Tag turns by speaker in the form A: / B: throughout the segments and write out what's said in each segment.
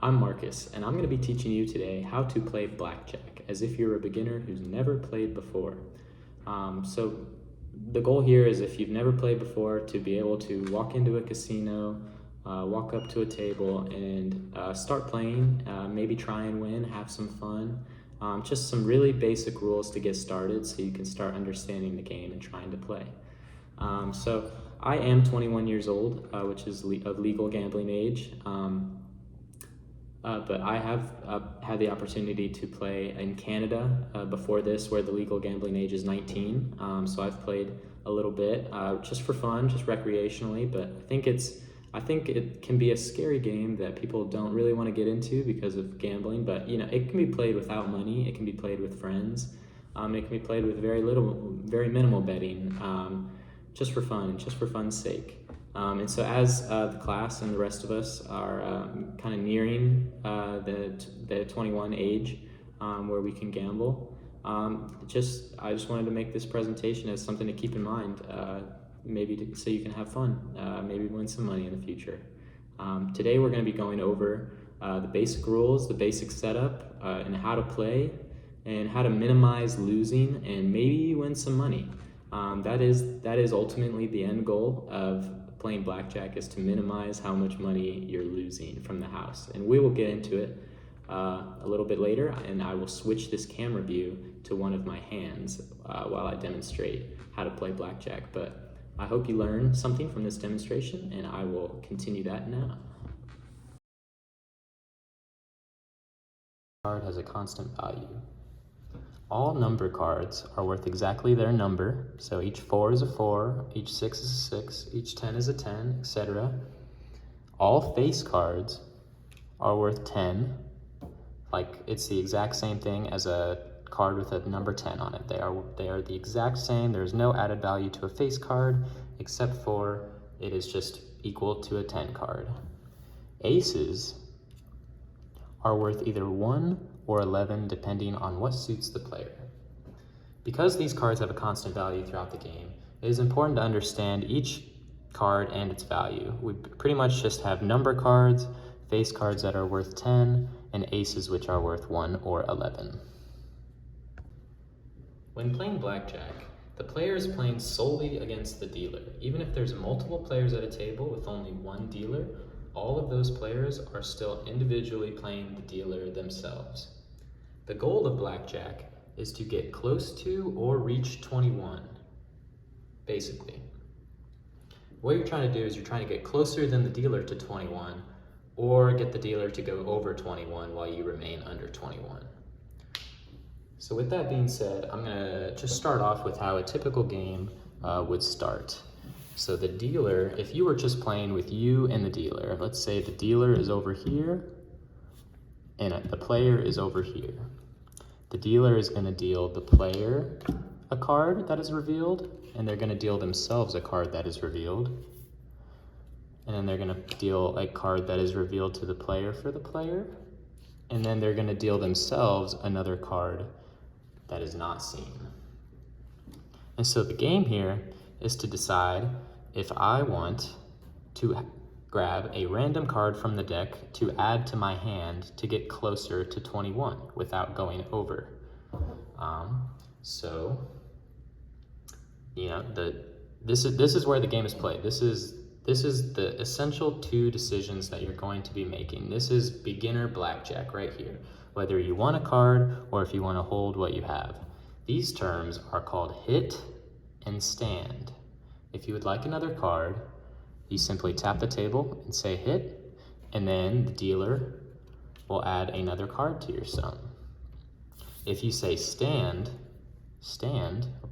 A: I'm Marcus, and I'm going to be teaching you today how to play blackjack as if you're a beginner who's never played before. So the goal here is, if you've never played before, to be able to walk into a casino, walk up to a table and start playing, maybe try and win, have some fun. Just some really basic rules to get started so you can start understanding the game and trying to play. So I am 21 years old, which is of legal gambling age. But I have had the opportunity to play in Canada before this, where the legal gambling age is 19. So I've played a little bit just for fun, just recreationally. But I think it can be a scary game that people don't really want to get into because of gambling. But it can be played without money. It can be played with friends. It can be played with very minimal betting, just for fun and just for fun's sake. And so as the class and the rest of us are kind nearing the 21 age where we can gamble, I just wanted to make this presentation as something to keep in mind, so you can have fun, maybe win some money in the future. Today we're going to be going over the basic rules, the basic setup, and how to play, and how to minimize losing and maybe win some money. That is ultimately the end goal of playing blackjack, is to minimize how much money you're losing from the house. And we will get into it a little bit later, and I will switch this camera view to one of my hands while I demonstrate how to play blackjack. But I hope you learn something from this demonstration, and I will continue that now. Card has a constant value. All number cards are worth exactly their number, so each 4 is a 4, each 6 is a 6, each 10 is a 10, etc. All face cards are worth 10, like it's the exact same thing as a card with a number 10 on it. They are the exact same. There's no added value to a face card, except for it is just equal to a 10 card. Aces are worth either 1 or 11, depending on what suits the player. Because these cards have a constant value throughout the game, it is important to understand each card and its value. We pretty much just have number cards, face cards that are worth 10, and aces which are worth 1 or 11. When playing blackjack, the player is playing solely against the dealer. Even if there's multiple players at a table with only one dealer, all of those players are still individually playing the dealer themselves. The goal of blackjack is to get close to or reach 21, basically. What you're trying to do is you're trying to get closer than the dealer to 21, or get the dealer to go over 21 while you remain under 21. So with that being said, I'm gonna just start off with how a typical game would start. So the dealer, if you were just playing with you and the dealer, let's say the dealer is over here and the player is over here. The dealer is going to deal the player a card that is revealed, and they're going to deal themselves a card that is revealed. And then they're going to deal a card that is revealed to the player for the player. And then they're going to deal themselves another card that is not seen. And so the game here is to decide if I want to grab a random card from the deck to add to my hand to get closer to 21 without going over. This is where the game is played. This is the essential 2 decisions that you're going to be making. This is beginner blackjack right here, whether you want a card or if you want to hold what you have. These terms are called hit and stand. If you would like another card, you simply tap the table and say hit, and then the dealer will add another card to your sum. If you say stand,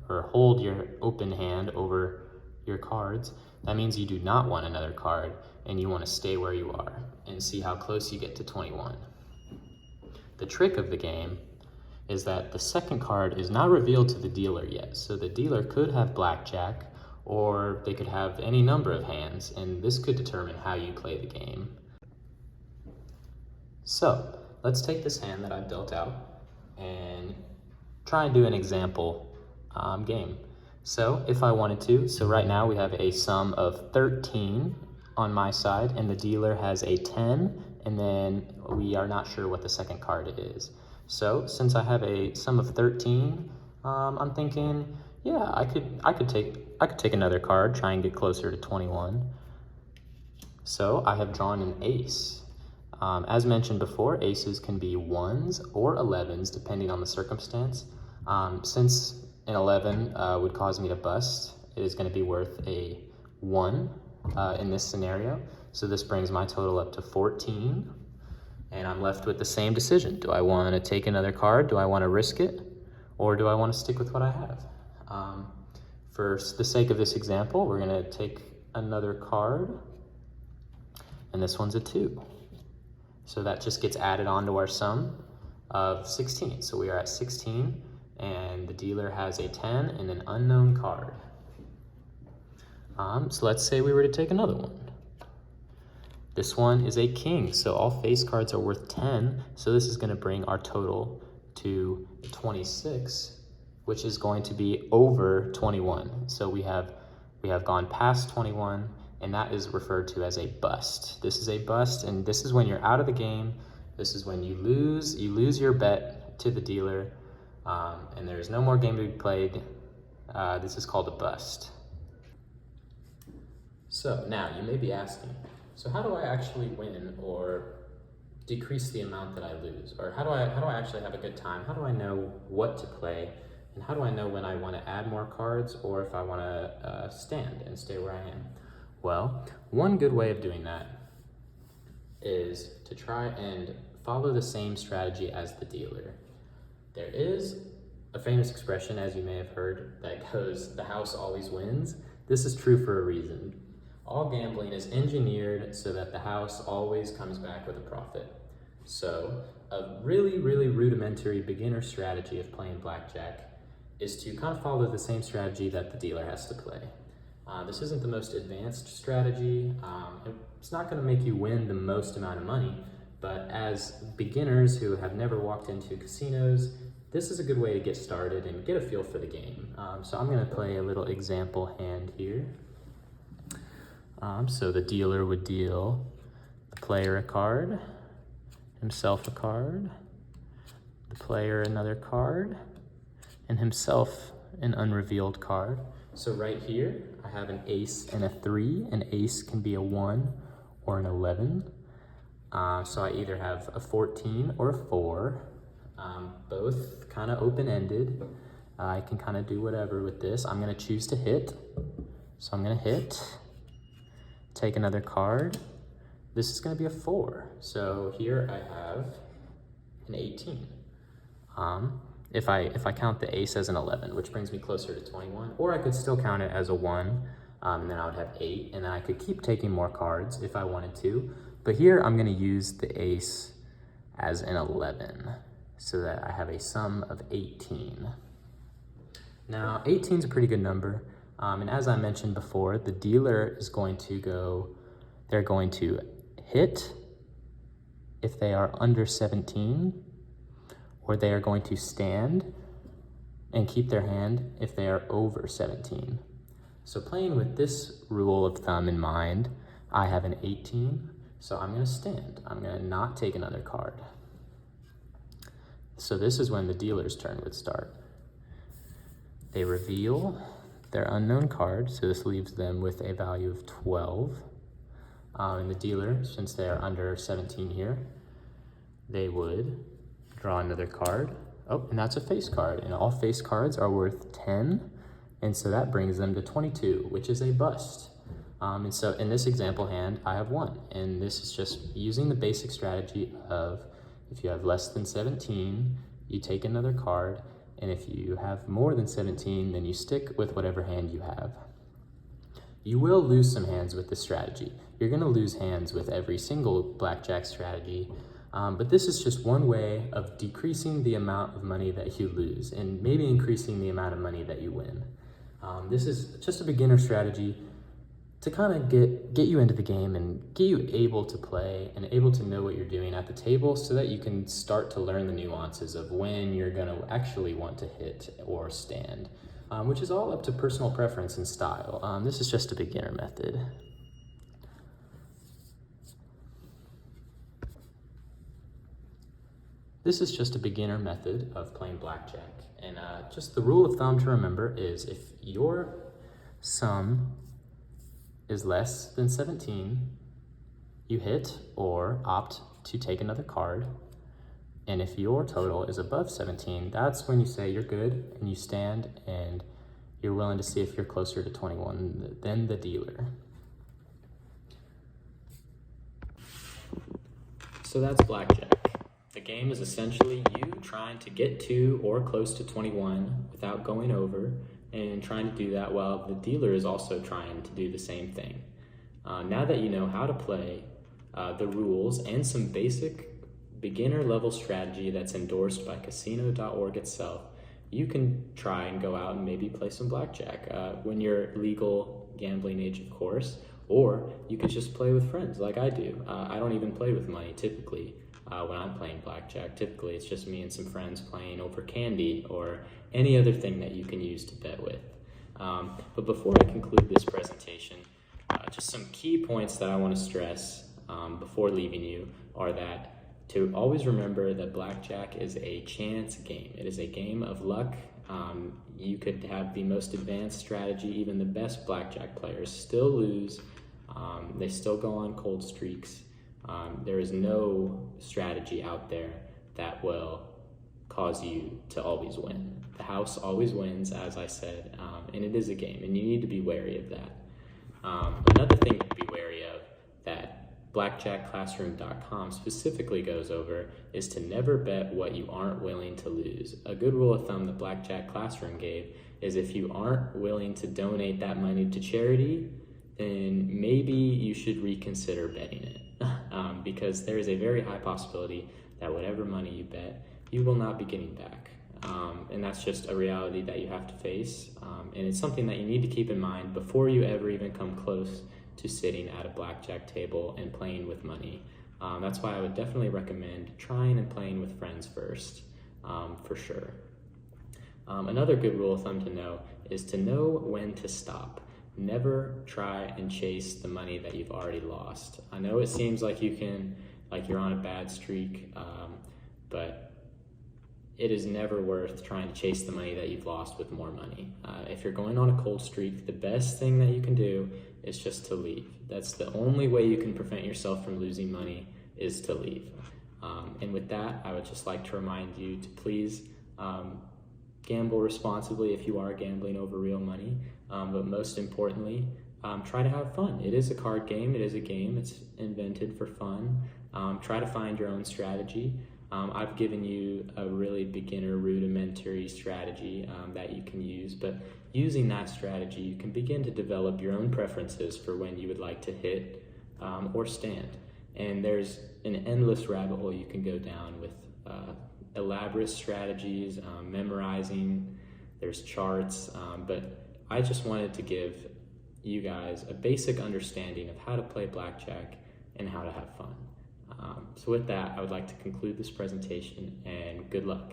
A: or hold your open hand over your cards, that means you do not want another card and you want to stay where you are and see how close you get to 21. The trick of the game is that the second card is not revealed to the dealer yet. So the dealer could have blackjack, or they could have any number of hands, and this could determine how you play the game. So let's take this hand that I've dealt out and try and do an example game. So if I wanted to, so right now we have a sum of 13 on my side, and the dealer has a 10, and then we are not sure what the second card is. So since I have a sum of 13, I'm thinking, yeah, I could take another card, try and get closer to 21. So I have drawn an ace. As mentioned before, aces can be 1s or 11s depending on the circumstance. Since an 11 would cause me to bust, it is going to be worth a 1 in this scenario. So this brings my total up to 14, and I'm left with the same decision. Do I want to take another card? Do I want to risk it? Or do I want to stick with what I have? For the sake of this example, we're going to take another card, and this one's a 2. So that just gets added on to our sum of 16. So we are at 16, and the dealer has a 10 and an unknown card. So let's say we were to take another one. This one is a king, so all face cards are worth 10. So this is going to bring our total to 26, which is going to be over 21. So we have gone past 21, and that is referred to as a bust. This is a bust, and this is when you're out of the game. This is when you lose your bet to the dealer, and there's no more game to be played. This is called a bust. So now you may be asking, so how do I actually win or decrease the amount that I lose? Or how do I actually have a good time? How do I know what to play? And how do I know when I want to add more cards or if I want to stand and stay where I am? Well, one good way of doing that is to try and follow the same strategy as the dealer. There is a famous expression, as you may have heard, that goes, the house always wins. This is true for a reason. All gambling is engineered so that the house always comes back with a profit. So a really, really rudimentary beginner strategy of playing blackjack is to kind of follow the same strategy that the dealer has to play. This isn't the most advanced strategy. It's not going to make you win the most amount of money, but as beginners who have never walked into casinos, this is a good way to get started and get a feel for the game. So I'm going to play a little example hand here. So the dealer would deal the player a card, himself a card, the player another card, and himself an unrevealed card. So right here, I have an ace and a 3. An ace can be a 1 or an 11. So I either have a 14 or a 4, both kind of open-ended. I can kind of do whatever with this. I'm going to choose to hit. So I'm going to hit, take another card. This is going to be a 4. So here I have an 18. If I count the ace as an 11, which brings me closer to 21, or I could still count it as a 1, and then I would have 8, and then I could keep taking more cards if I wanted to. But here I'm going to use the ace as an 11, so that I have a sum of 18. Now, 18 is a pretty good number, and as I mentioned before, the dealer is going to go, they're going to hit if they are under 17, or they are going to stand and keep their hand if they are over 17. So playing with this rule of thumb in mind, I have an 18, so I'm going to stand. I'm going to not take another card. So this is when the dealer's turn would start. They reveal their unknown card, so this leaves them with a value of 12. And the dealer, since they are under 17 here, they would draw another card. Oh, and that's a face card, and all face cards are worth 10, and so that brings them to 22, which is a bust. And so in this example hand, I have 1, and this is just using the basic strategy of if you have less than 17, you take another card, and if you have more than 17, then you stick with whatever hand you have. You will lose some hands with this strategy. You're going to lose hands with every single blackjack strategy, but this is just one way of decreasing the amount of money that you lose and maybe increasing the amount of money that you win. This is just a beginner strategy to kind of get you into the game and get you able to play and able to know what you're doing at the table so that you can start to learn the nuances of when you're going to actually want to hit or stand, which is all up to personal preference and style. This is just a beginner method. This is just a beginner method of playing blackjack. And just the rule of thumb to remember is if your sum is less than 17, you hit or opt to take another card. And if your total is above 17, that's when you say you're good and you stand and you're willing to see if you're closer to 21 than the dealer. So that's blackjack. The game is essentially you trying to get to or close to 21 without going over, and trying to do that while the dealer is also trying to do the same thing. Now that you know how to play, the rules, and some basic beginner level strategy that's endorsed by casino.org itself, you can try and go out and maybe play some blackjack when you're legal gambling age, of course, or you could just play with friends like I do. I don't even play with money typically when I'm playing blackjack. Typically it's just me and some friends playing over candy or any other thing that you can use to bet with. But before I conclude this presentation, just some key points that I want to stress before leaving you are that to always remember that blackjack is a chance game. It is a game of luck. You could have the most advanced strategy, even the best blackjack players still lose. They still go on cold streaks. There is no strategy out there that will cause you to always win. The house always wins, as I said, and it is a game, and you need to be wary of that. Another thing to be wary of that blackjackclassroom.com specifically goes over is to never bet what you aren't willing to lose. A good rule of thumb that Blackjack Classroom gave is if you aren't willing to donate that money to charity, then maybe you should reconsider betting it. Because there is a very high possibility that whatever money you bet, you will not be getting back. And that's just a reality that you have to face. And it's something that you need to keep in mind before you ever even come close to sitting at a blackjack table and playing with money. That's why I would definitely recommend trying and playing with friends first, for sure. Another good rule of thumb to know is to know when to stop. Never try and chase the money that you've already lost. I know it seems like you're on a bad streak, but it is never worth trying to chase the money that you've lost with more money. If you're going on a cold streak, the best thing that you can do is just to leave. That's the only way you can prevent yourself from losing money, is to leave. And with that, I would just like to remind you to please gamble responsibly if you are gambling over real money. But most importantly, try to have fun. It is a card game. It is a game. It's invented for fun. Try to find your own strategy. I've given you a really beginner rudimentary strategy that you can use, but using that strategy, you can begin to develop your own preferences for when you would like to hit or stand. And there's an endless rabbit hole you can go down with elaborate strategies, memorizing, there's charts, but I just wanted to give you guys a basic understanding of how to play blackjack and how to have fun. So with that, I would like to conclude this presentation, and good luck.